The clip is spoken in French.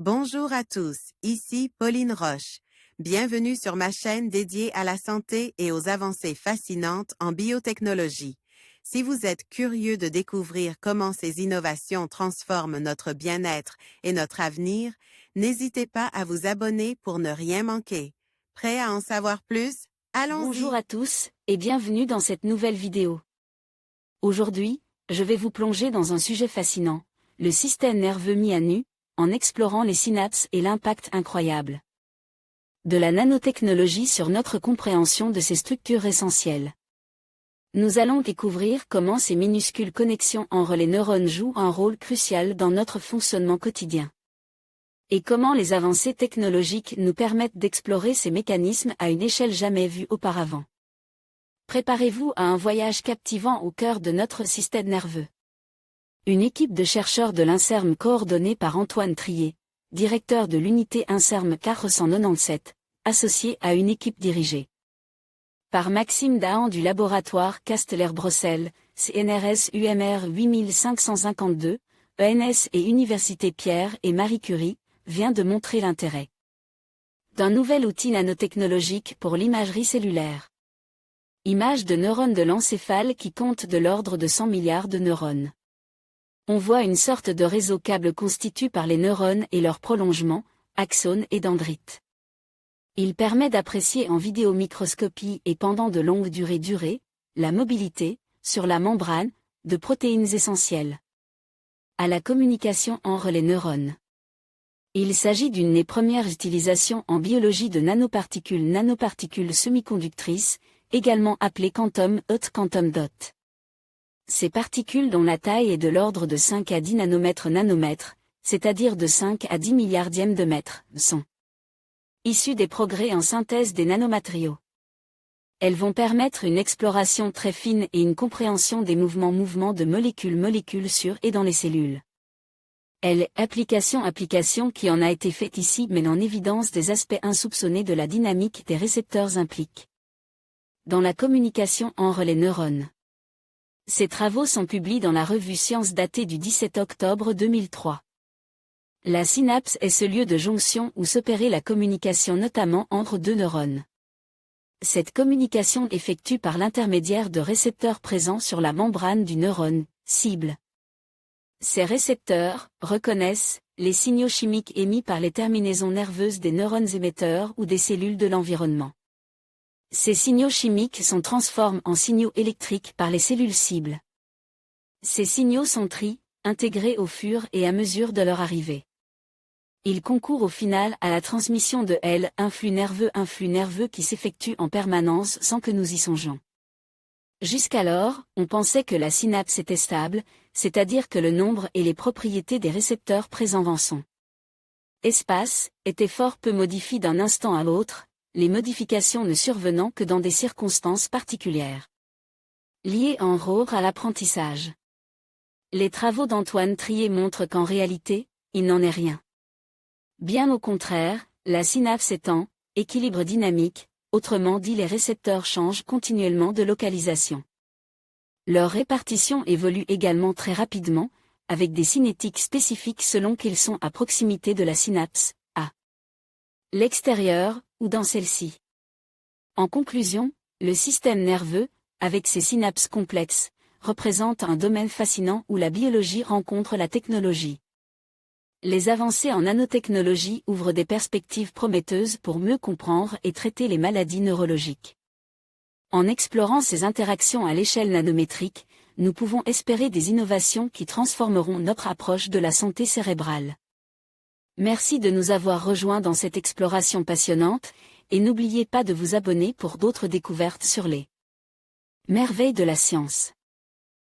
Bonjour à tous, ici Pauline Roche. Bienvenue sur ma chaîne dédiée à la santé et aux avancées fascinantes en biotechnologie. Si vous êtes curieux de découvrir comment ces innovations transforment notre bien-être et notre avenir, n'hésitez pas à vous abonner pour ne rien manquer. Prêt à en savoir plus? Bonjour Allons-y! à tous, et bienvenue dans cette nouvelle vidéo. Aujourd'hui, je vais vous plonger dans un sujet fascinant, le système nerveux mis à nu, en explorant les synapses et l'impact incroyable de la nanotechnologie sur notre compréhension de ces structures essentielles. Nous allons découvrir comment ces minuscules connexions entre les neurones jouent un rôle crucial dans notre fonctionnement quotidien. Et comment les avancées technologiques nous permettent d'explorer ces mécanismes à une échelle jamais vue auparavant. Préparez-vous à un voyage captivant au cœur de notre système nerveux. Une équipe de chercheurs de l'INSERM coordonnée par Antoine Trier, directeur de l'unité INSERM 497, associé à une équipe dirigée par Maxime Dahan du laboratoire Casteller-Brossel, CNRS UMR 8552, ENS et Université Pierre et Marie Curie, vient de montrer l'intérêt d'un nouvel outil nanotechnologique pour l'imagerie cellulaire. Image de neurones de l'encéphale qui compte de l'ordre de 100 milliards de neurones. On voit une sorte de réseau câble constitué par les neurones et leurs prolongements, axones et dendrites. Il permet d'apprécier en vidéomicroscopie et pendant de longues durées, la mobilité, sur la membrane, de protéines essentielles à la communication entre les neurones. Il s'agit d'une des premières utilisations en biologie de nanoparticules semi-conductrices, également appelées quantum dot. Ces particules dont la taille est de l'ordre de 5 à 10 nanomètres, c'est-à-dire de 5 à 10 milliardièmes de mètres, sont issues des progrès en synthèse des nanomatériaux. Elles vont permettre une exploration très fine et une compréhension des mouvements de molécules sur et dans les cellules. Application qui en a été faite ici met en évidence des aspects insoupçonnés de la dynamique des récepteurs impliqués dans la communication entre les neurones. Ces travaux sont publiés dans la revue Science datée du 17 octobre 2003. La synapse est ce lieu de jonction où s'opère la communication notamment entre deux neurones. Cette communication effectue par l'intermédiaire de récepteurs présents sur la membrane du neurone cible. Ces récepteurs reconnaissent les signaux chimiques émis par les terminaisons nerveuses des neurones émetteurs ou des cellules de l'environnement. Ces signaux chimiques sont transformés en signaux électriques par les cellules cibles. Ces signaux sont intégrés au fur et à mesure de leur arrivée. Ils concourent au final à la transmission de un flux nerveux qui s'effectue en permanence sans que nous y songions. Jusqu'alors, on pensait que la synapse était stable, c'est-à-dire que le nombre et les propriétés des récepteurs présents dans son espace étaient fort peu modifiés d'un instant à l'autre, les modifications ne survenant que dans des circonstances particulières, liées en gros à l'apprentissage. Les travaux d'Antoine Trier montrent qu'en réalité, il n'en est rien. Bien au contraire, la synapse est en équilibre dynamique, autrement dit les récepteurs changent continuellement de localisation. Leur répartition évolue également très rapidement, avec des cinétiques spécifiques selon qu'ils sont à proximité de la synapse, à l'extérieur, ou dans celle-ci. En conclusion, le système nerveux, avec ses synapses complexes, représente un domaine fascinant où la biologie rencontre la technologie. Les avancées en nanotechnologie ouvrent des perspectives prometteuses pour mieux comprendre et traiter les maladies neurologiques. En explorant ces interactions à l'échelle nanométrique, nous pouvons espérer des innovations qui transformeront notre approche de la santé cérébrale. Merci de nous avoir rejoints dans cette exploration passionnante, et n'oubliez pas de vous abonner pour d'autres découvertes sur les merveilles de la science.